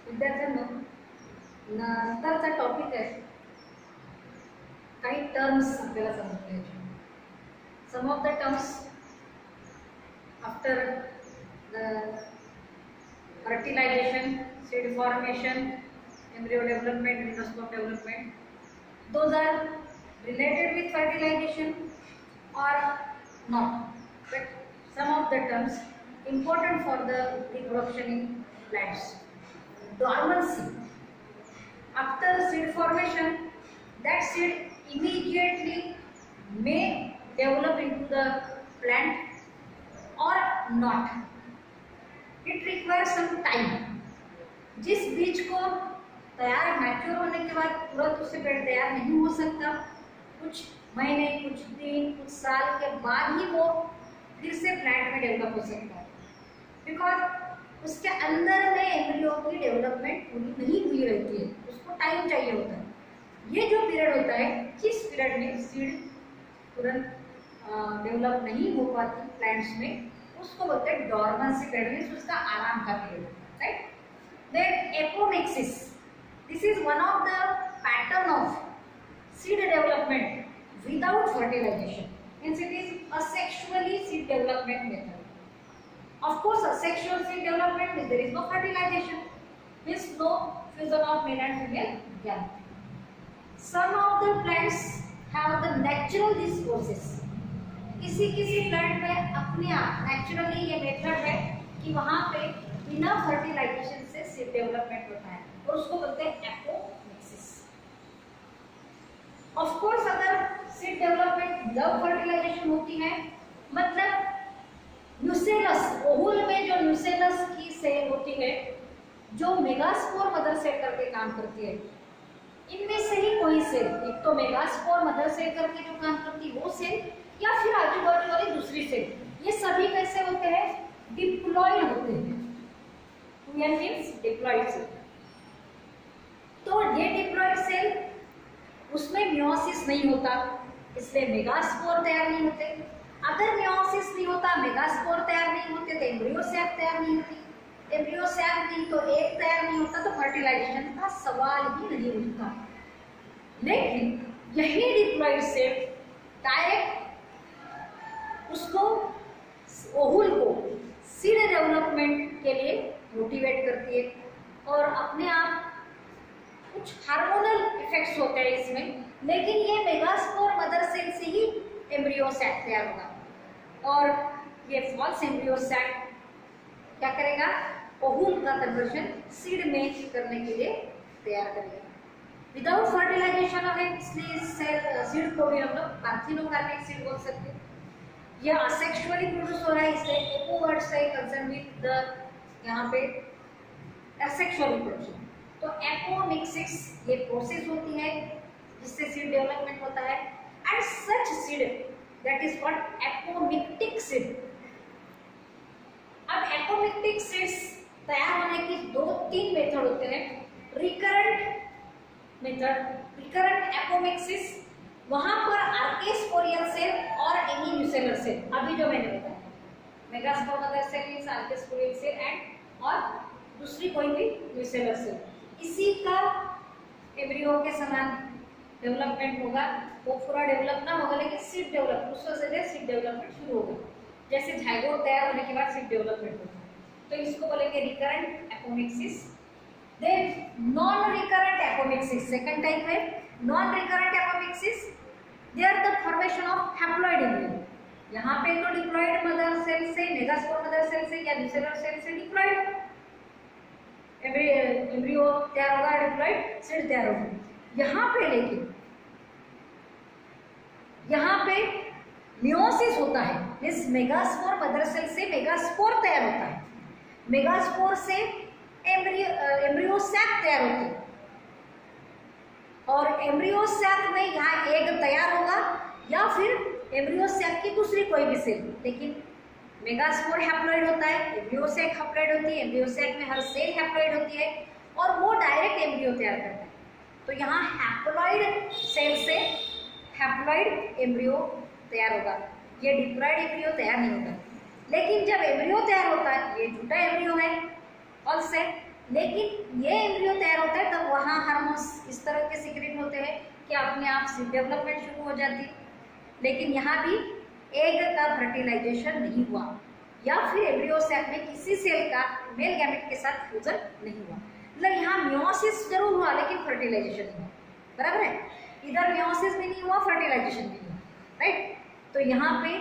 विद्यार्थ्यांनो, नंतरचा टॉपिक आहे काही टर्म्स आपल्याला समजले आहेत. Some of the terms after the fertilization, seed formation, embryo development, endosperm development, those are related with fertilization or not, but some of the terms important for the reproduction in plants. Dormancy. After seed formation, that seed immediately may develop into the plant or not. It requires some time. जिस बीज को तैयार mature होने के बाद तुरंत उससे पेड़ तैयार नहीं हो सकता, कुछ महीने, कुछ दिन, कुछ साल के बाद ही वो फिर से प्लांट में डेवलप हो सकता है, बिकॉज उसके अंदर में एम्ब्रियो की डेवलपमेंट पूरी नहीं हुई रहती है, उसको टाइम चाहिए होता है. ये जो पीरियड होता है, किस पीरियड में सीड तुरंत डेवलप नहीं हो पाती प्लांट्स में, उसको बोलते हैं डॉर्मेंसी पीरियड, उसका आराम का period, right. Then apomixis, this is one of the pattern of seed development without fertilization, means it is asexually seed development method. Of course, asexual seed development means there is no fertilization, means no fusion of male and female gamete. Some of the plants have the natural this process. किसी plant में अपने आप naturally ये method है कि वहां पे बिना फर्टिलाइजेशन से सीड डेवलपमेंट होता है और उसको बोलते हैं एपोमिक्सिस. ऑफ कोर्स अगर सीड डेवलपमेंट विदाउट फर्टिलाइजेशन होती है, मतलब न्यूसेलस, ओहुल में जो न्यूसेलस की सेल होती है जो मेगास्पोर मदर सेल करके काम करती है, इनमें से ही कोई सेल, एक तो मेगास्पोर मदर सेल करके जो काम करती है वो सेल, या फिर आजू बाजू वाली दूसरी सेल, ये सभी कैसे होते हैं? डिप्लॉयड होते हैं. Means diploid cell. तो ये डिप्लॉयड सेल, उसमें मियोसिस नहीं होता, इसलिए मेगास्पोर तैयार नहीं होते. अगर मियोसिस नहीं होता, मेगास्पोर तैयार नहीं होते, तो एम्ब्रियो सैक तैयार नहीं होती. एम्ब्रियो सैक नहीं तो एक तैयार नहीं होता, तो फर्टिलाइजेशन का सवाल ही नहीं उठता. लेकिन यही डिप्लॉयड सेल डायरेक्ट उसको, ओहुल को सीड डेवलपमेंट के लिए मोटिवेट करती है और अपने आप कुछ हार्मोनल इफेक्ट्स होते हैं इसमें, लेकिन ये मेगास्पोर मदर सेल से ही एम्ब्रियो सैक तैयार होगा और ये फॉल्स एम्ब्रियो सैक क्या करेगा? ओहुल का कन्वर्जन सीड में करने के लिए तैयार करेगा. विदाउट फर्टिलाइजेशन है, इसलिए सीड को भी हम लोग पार्थिनोकार्पिक सीड बोल सकते हैं. यह असेक्सुअली प्रोड्यूस हो रहा है, इसलिए एपो वर्ड से कंसर्न विद द यहाँ पे असेक्सुअल रिप्रोडक्शन. तो एपोमिक्सिस ये प्रोसेस होती है जिससे सीड डेवलपमेंट होता है. And such seed that is called apomictic seed. अब एपोमिक्टिक सीड्स तैयार होने की 2-3 मेथड होते हैं. रिकरेंट मेथड, रिकरेंट एपोमिक्सिस, वहां पर आर्केस्पोरियल सेल और एनीम्यूसेलर सेल, अभी जो मैंने बताया, megaspore mother cell means archesporial cell and और दूसरी कोई भी म्यूसेलर सेल, इसी का एम्ब्रियो के समान डेवलपमेंट होगा. वो पूरा डेवलप ना होगा, लेकिन सीड डेवलप, उस वजह से सीड डेवलपमेंट शुरू होगा. जैसे झाइगोट तैयार होने के बाद सीड डेवलपमेंट होता है, तो इसको बोलेंगे recurrent apomixis. Then non recurrent apomixis, second type है non recurrent apomixis. There the formation of haploid embryo. यहाँ पे तो डिप्लॉइड मदर सेल से, मेगास्पोर मदर सेल से या न्यूसेलर सेल से डिप्लॉइड एम्ब्रियो तैयार होगा, डिप्लॉइड सीड तैयार होगा. यहाँ पे लेकिन यहाँ पे मियोसिस होता है, मींस मेगास्पोर मदर सेल से मेगास्पोर तैयार होता है, मेगास्पोर से एम्ब्रियो सैक तैयार होती है और एम्ब्रियो सैक में यहाँ एग तैयार होगा या फिर एम्ब्रियो सैक की दूसरी कोई भी सेल. लेकिन मेगास्पोर हैप्लॉइड होता है, एम्ब्रियो सैक हैप्लॉइड होती है, एम्ब्रियो सैक में हर सेल हैप्लॉइड होती है और वो डायरेक्ट एम्ब्रियो तैयार करता है. तो यहाँ हैप्लॉइड सेल से हैप्लॉइड एम्ब्रियो तैयार होगा, ये डिप्लॉइड एम्ब्रियो तैयार नहीं होगा. लेकिन जब एम्ब्रियो तैयार होता है, ये झूठा एम्ब्रियो है, फॉल्स है, लेकिन ये एम्ब्रियो तैयार होता है तब वहाँ हार्मोन्स इस तरह के सीक्रेट होते हैं कि अपने आप से डेवलपमेंट शुरू हो जाती है। लेकिन यहाँ भी एग का फर्टिलाइजेशन नहीं हुआ या फिर एम्ब्रियो सैक में किसी सेल का मेल गैमेट के साथ फ्यूजन नहीं हुआ। मतलब यहाँ मियोसिस जरूर हुआ लेकिन फर्टिलाइजेशन नहीं हुआ, बराबर है। इधर मियोसिस भी नहीं हुआ, फर्टिलाइजेशन भी नहीं हुआ, राइट। तो यहाँ पे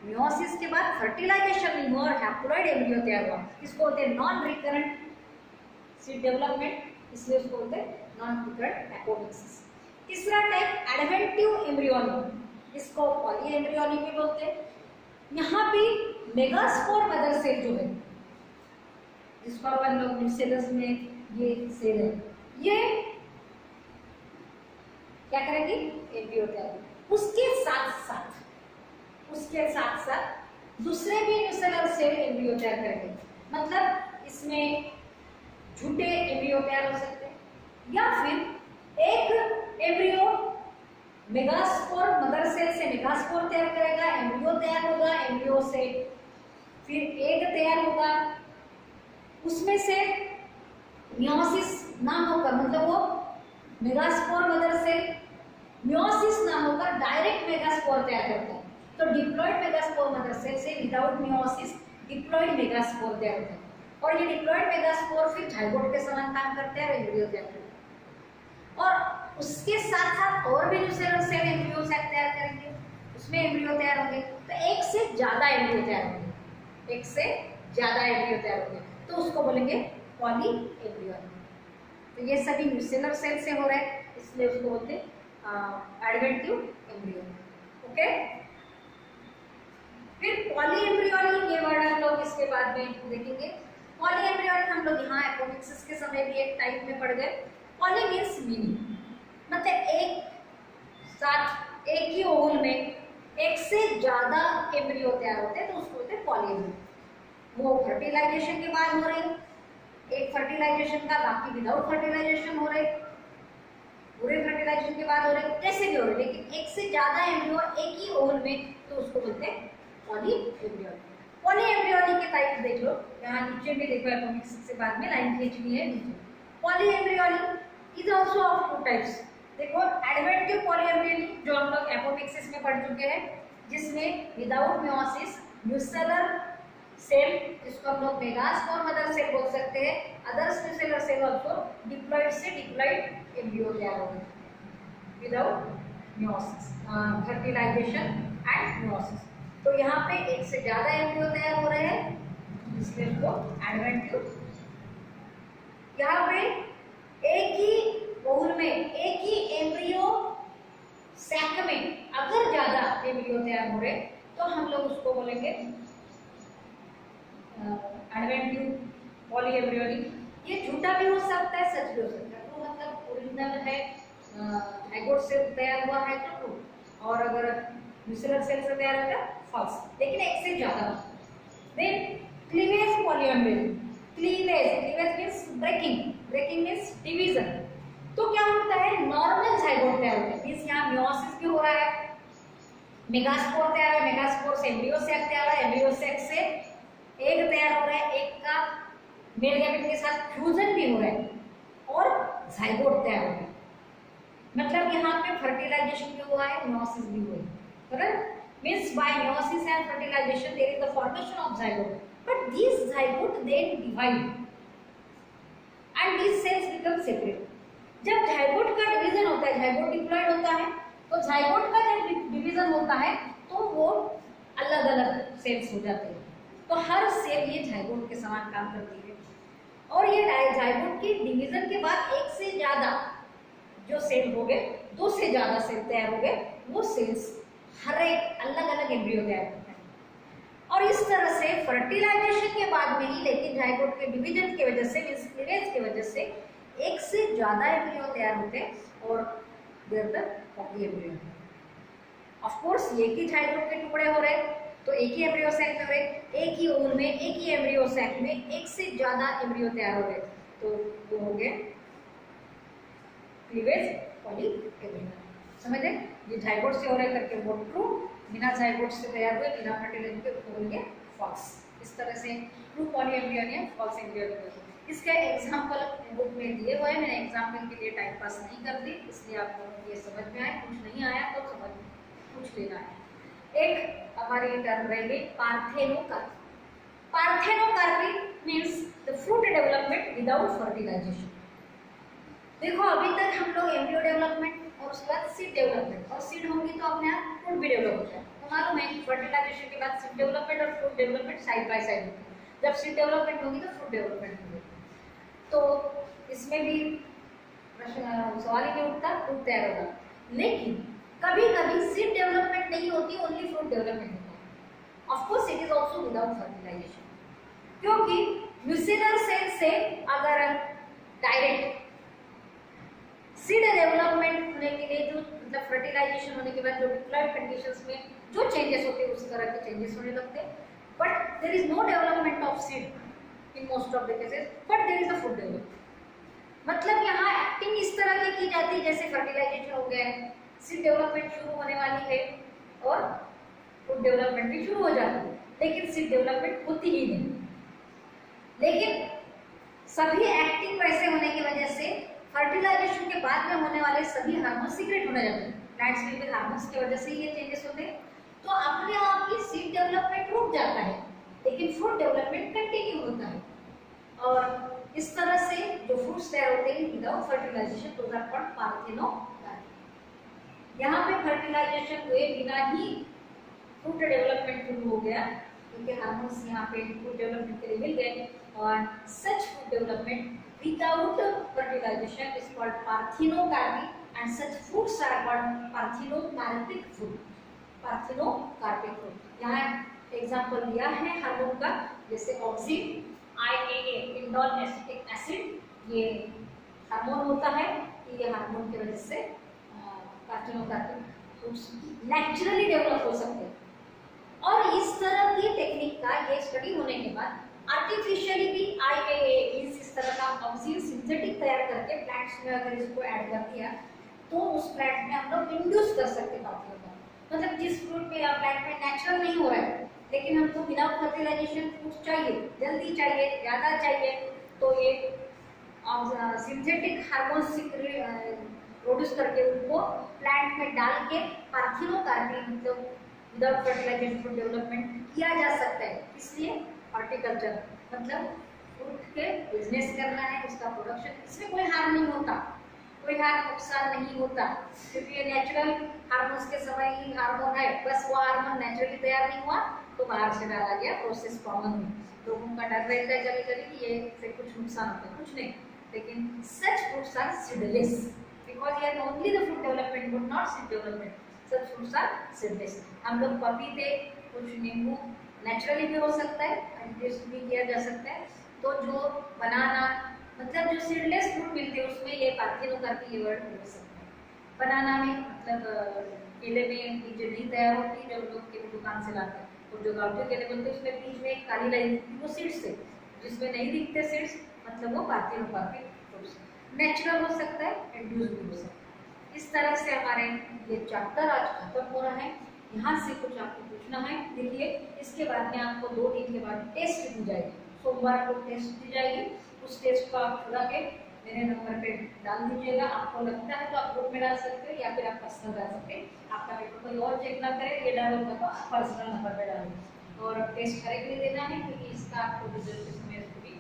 मियोसिस के बाद फर्टिलाइजेशन नहीं हुआ और हैप्लॉइड एम्ब्रियो तैयार हुआ। इसको बोलते हैं नॉन रिकरेंट सीड डेवलपमेंट, इसलिए उसको बोलते हैं नॉन रिकरेंट एपोमिक्सिस। तीसरा टाइप एडवेंटिव एम्ब्रियोनी, इसको पॉली एम्ब्रियोनी भी बोलते हैं। यहाँ पे मेगास्पोर मदर सेल जो है, जिसको अपन लोग न्यूसेलस में ये सेल है, ये क्या करेंगे, एम्ब्रियो तैयार। उसके साथ साथ दूसरे भी न्यूसेलर सेल एम्ब्रियो तैयार करेंगे। मतलब इसमें झूठे एम्ब्रियो तैयार हो सकते हैं या फिर एक एम्ब्रियो मेगास्पोर मदर सेल से मेगास्पोर तैयार करेगा, एम्ब्रियो तैयार होगा, एम्ब्रियो से फिर एग तैयार होगा, उसमें से मियोसिस ना होकर, मतलब वो मेगास्पोर मदर सेल मियोसिस ना होकर डायरेक्ट मेगास्पोर तैयार करता है। तो डिप्लॉइड मेगास्पोर मदर सेल से विदाउट मियोसिस डिप्लॉइड मेगास्पोर तैयार होता है और ये डिप्लॉइड मेगास्पोर फिर जाइगोट के समान काम करते हैं और एम्ब्रियो तैयार करते हैं। और उसके साथ साथ और भी न्यूसेलर सेल एम्ब्रियो सैक तैयार करेंगे, उसमें एम्ब्रियो तैयार होंगे। तो एक से ज्यादा एम्ब्रियो तैयार होंगे, एक से ज्यादा एम्ब्रियो तैयार होंगे, तो उसको बोलेंगे पॉली एम्ब्रियो। तो ये सभी न्यूसेलर सेल से हो रहे हैं, इसलिए उसको बोलते हैं एडवेंटिव एम्ब्रियो। ओके, फिर पॉली एम्ब्रियोनी, ये वर्ड हम लोग इसके बाद में देखेंगे। पॉली एम्ब्रियोनी हम लोग यहाँ एपोमिक्सिस के समय भी एक टाइप में पढ़ गए। पॉली मीन्स मिनी, मतलब एक साथ एक ही ओवल में एक से ज्यादा एम्ब्रियो तैयार होते हैं, तो उसको बोलते हैं पॉली एम्ब्रियो। वो फर्टिलाइजेशन के बाद हो रहे, एक फर्टिलाइजेशन का, बाकी विदाउट फर्टिलाइजेशन हो रहे, पूरे फर्टिलाइजेशन के बाद हो रहे, कैसे भी हो रहे, लेकिन एक से ज्यादा एम्ब्रियो एक ही ओवल में, तो उसको बोलते हैं पॉली एम्ब्रियोनी। पॉली एम्ब्रियोनी के टाइप देख लो, यहाँ नीचे भी देखो, एपोमिक्सिस से बाद में लाइन खींचनी है नीचे। Poly embryony is also of two types. देखो, एडवेंटिव पॉली एम्ब्रियोनी जो हम लोग एपोमिक्सिस में पढ़ चुके हैं, जिसमें विदाउट मियोसिस न्यूसेलर सेल, जिसको हम लोग मेगास्पोर मदर सेल बोल सकते हैं, others nucellar cell also diploid से डिप्लॉइड एम्ब्रियो तैयार होंगे without meiosis, fertilization and meiosis. तो यहाँ पे एक से ज्यादा एम्ब्रियो तैयार हो रहे हैं, इसलिए इसको एडवेंटिव। यहाँ पे एक ही ओवल में एक ही एम्ब्रियो सैक में अगर ज्यादा एम्ब्रियो तैयार हो रहे, तो हम लोग उसको बोलेंगे एडवेंटिव पॉली एम्ब्रियोनी। ये झूठा भी हो सकता है, सच भी हो सकता है। तो मतलब ओरिजिनल है, जाइगोट से तैयार हुआ है तो ट्रू, और अगर न्यूसेलर सेल से तैयार होता है फॉल्स, लेकिन एक से ज्यादा। Then cleavage polyembryony. Cleavage means breaking means division. तो क्या होता है, नॉर्मल जाइगोट तैयार होता है, मींस यहाँ मियोसिस भी हो रहा है, मेगास्पोर तैयार है, मेगास्पोर से एम्ब्रियो सैक तैयार है, एम्ब्रियो सैक से एग तैयार हो रहा है, एग का मेल गैमेट के साथ फ्यूजन भी हो रहा है और जाइगोट तैयार हो रहा है। मतलब यहाँ पे फर्टिलाइजेशन भी हुआ है, मियोसिस भी हुआ है, correct. Means by meiosis and fertilization there is the formation of zygote, but these zygote then divide and these cells become separate. जब जाइगोट का डिवीजन होता है, जाइगोट डिप्लॉइड होता है, तो जाइगोट का जब डिवीजन होता है तो वो अलग अलग सेल्स हो जाते हैं। तो हर सेल ये जाइगोट के समान काम करती है, और ये जाइगोट के डिवीजन के बाद एक से ज्यादा जो सेल हो गए, दो से ज्यादा सेल तैयार हो गए, वो सेल्स हर एक अलग अलग एम्ब्रियो तैयार करते हैं। और इस तरह से फर्टिलाइजेशन के बाद में ही, लेकिन जाइगोट के डिवीजन की वजह से, क्लीवेज की वजह से एक से ज्यादा एम्ब्रियो तैयार होते हैं और देर तक पॉली एम्ब्रियो। ऑफ कोर्स एक ही जाइगोट के टुकड़े हो रहे, तो एक ही एम्ब्रियो सैक हो रहे, एक ही ओवल में एक ही एम्ब्रियो सैक में एक से ज्यादा एम्ब्रियो तैयार हो रहे, तो वो हो गए क्लीवेज पॉली एम्ब्रियो। समझे, ये जाइगोट से हो रहे करके वो ट्रू, बिना जाइगोट से तैयार हुए, बिना फर्टिलाइजेशन के बोलेंगे फॉल्स। इस तरह से ट्रू पॉलीएम्ब्रियोनियम या फॉल्स एम्ब्रियोनियम। इसके एग्जाम्पल बुक में दिए हुए हैं, मैंने एग्जाम्पल के लिए टाइम पास नहीं कर दी, इसलिए आपको ये समझ में आए, कुछ नहीं आया तो पूछ लेना है। एक हमारी टर्म रह गई parthenocarpy. Parthenocarpy means the fruit development without fertilization. देखो अभी तक हम लोग एम्ब्रियो डेवलपमेंट और उसके बाद सीड डेवलपमेंट, और सीड होंगी तो अपने आप फ्रूट भी डेवलप हो जाए। तो मालूम है फर्टिलाइजेशन के बाद सीड डेवलपमेंट और fruit development side by side होती है। जब सीड डेवलपमेंट होगी तो फ्रूट डेवलपमेंट होगी। तो इसमें भी सवाल ही नहीं उठता, फ्रूट तैयार होगा। लेकिन कभी कभी सीड डेवलपमेंट नहीं होती, ओनली फ्रूट डेवलपमेंट होता है। Of course it is also without fertilization, क्योंकि म्यूसिलर सेल से अगर डायरेक्ट सीड डेवलपमेंट होने के लिए जो मतलब फर्टिलाइजेशन होने के बाद जो डिप्लॉयड कंडीशंस में जो चेंजेस होते हैं उस तरह के चेंजेस होने लगते हैं। But there is no development of seed in most of the cases, but there is a food development. मतलब यहाँ एक्टिंग इस तरह की जाती है जैसे फर्टिलाइजेशन हो गया है, सीड डेवलपमेंट शुरू होने वाली है और फूड डेवलपमेंट भी शुरू हो जाती है, लेकिन सीड डेवलपमेंट होती ही नहीं। लेकिन सभी एक्टिंग वैसे होने की वजह से फर्टिलाइजेशन के बाद में होने वाले सभी हार्मोन सीक्रेट होने जाते हैं। प्लांट्स में भी हार्मोन्स की वजह से ये चेंजेस होते हैं। तो अपने आप ही सीड डेवलपमेंट रुक जाता है, लेकिन फ्रूट डेवलपमेंट कंटिन्यू होता है। और इस तरह से जो फ्रूट्स तैयार होते हैं without fertilization, those are called parthenocarpy. यहाँ पे फर्टिलाइजेशन हुए बिना ही फ्रूट डेवलपमेंट शुरू हो गया, क्योंकि हार्मोन्स यहाँ पे फ्रूट डेवलपमेंट के लिए मिल गए। और such fruit development without fertilization is called parthenocarpy, and such fruits are called parthenocarpic fruit. Parthenocarpic fruit. यहाँ एग्जाम्पल दिया है हार्मोन का, जैसे auxin, IAA indole acetic acid, ये हार्मोन होता है। ये हार्मोन की वजह से पार्थेनोकार्पिक फ्रूट्स नेचुरली डेवलप हो सकते हैं। और इस तरह की टेक्निक का ये स्टडी होने के बाद आर्टिफिशियली भी IAA इस तरह का ऑक्सीजन सिंथेटिक तैयार करके प्लांट्स में अगर इसको ऐड कर दिया तो उस प्लांट में हम लोग इंड्यूस कर सकते हैं पार्थेनोकार्पी। मतलब जिस फ्रूट में या प्लांट में नेचुरल नहीं हो रहा है, लेकिन हमको विदाउट फर्टिलाइजेशन फ्रूट चाहिए, जल्दी चाहिए, ज्यादा चाहिए, तो ये सिंथेटिक हार्मोन प्रोड्यूस करके उनको प्लांट में डाल के पार्थेनोकार्पी मतलब विदाउट फर्टिलाइजेशन फ्रूट डेवलपमेंट किया जा सकता है। इसलिए हॉर्टिकल्चर मतलब फ्रूट के बिजनेस करना है, उसका प्रोडक्शन, इसमें कोई हार्म नहीं होता, कोई हार्म नुकसान नहीं होता, क्योंकि ये नेचुरल हार्मोन्स के समय ही हार्मोन है। बस वो हार्मोन नेचुरली तैयार नहीं हुआ तो बाहर से डाला गया, प्रोसेस कॉमन हुई। लोगों का डर रहता है कभी कभी कि ये से कुछ नुकसान होता है, कुछ नहीं। लेकिन such fruits are seedless because ये only the fruit development but not seed development. Such fruits are seedless. हम लोग पपीते, कुछ नींबू नेचुरली भी हो सकता है, एडजस्ट भी किया जा सकता है। तो जो बनाना मतलब जो सीडलेस फ्रूट मिलते हैं उसमें ये पार्थेनोकार्पी ये वर्ड हो सकता है। बनाना में मतलब केले में बीज नहीं तैयार होती, जो लोग केले दुकान से लाते हैं, और जो गाँव केले बनते हैं उसमें बीज में एक काली लाइन दिखती है, वो सीड्स है। जिसमें नहीं दिखते सीड्स मतलब वो पार्थेनोकार्पी फ्रूट्स नेचुरल हो सकता है, एंड्यूस भी हो सकता है। इस तरह से हमारे ये चैप्टर आज खत्म हो रहा है। यहाँ से कुछ आपको पूछना है, देखिए इसके बाद में आपको 2 दिन के बाद टेस्ट दी जाएगी। सोमवार को टेस्ट दी जाएगी, उस टेस्ट को आप छुड़ा के मेरे नंबर पे डाल दीजिएगा। आपको लगता है तो आप ग्रुप में डाल सकते हैं या फिर आप पर्सनल डाल सकते हैं। आपका पेपर कोई और चेक ना करे, ये डालोगे तो आप पर्सनल नंबर पे डालेंगे। और टेस्ट करेक्टली देना है, क्योंकि इसका आपको रिजल्ट इसमें भी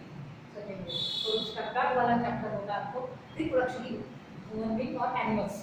सजेंगे। तो उसका कार्ड वाला चैप्टर होगा आपको रिप्रोडक्शन ह्यूमन बीइंग और एनिमल्स।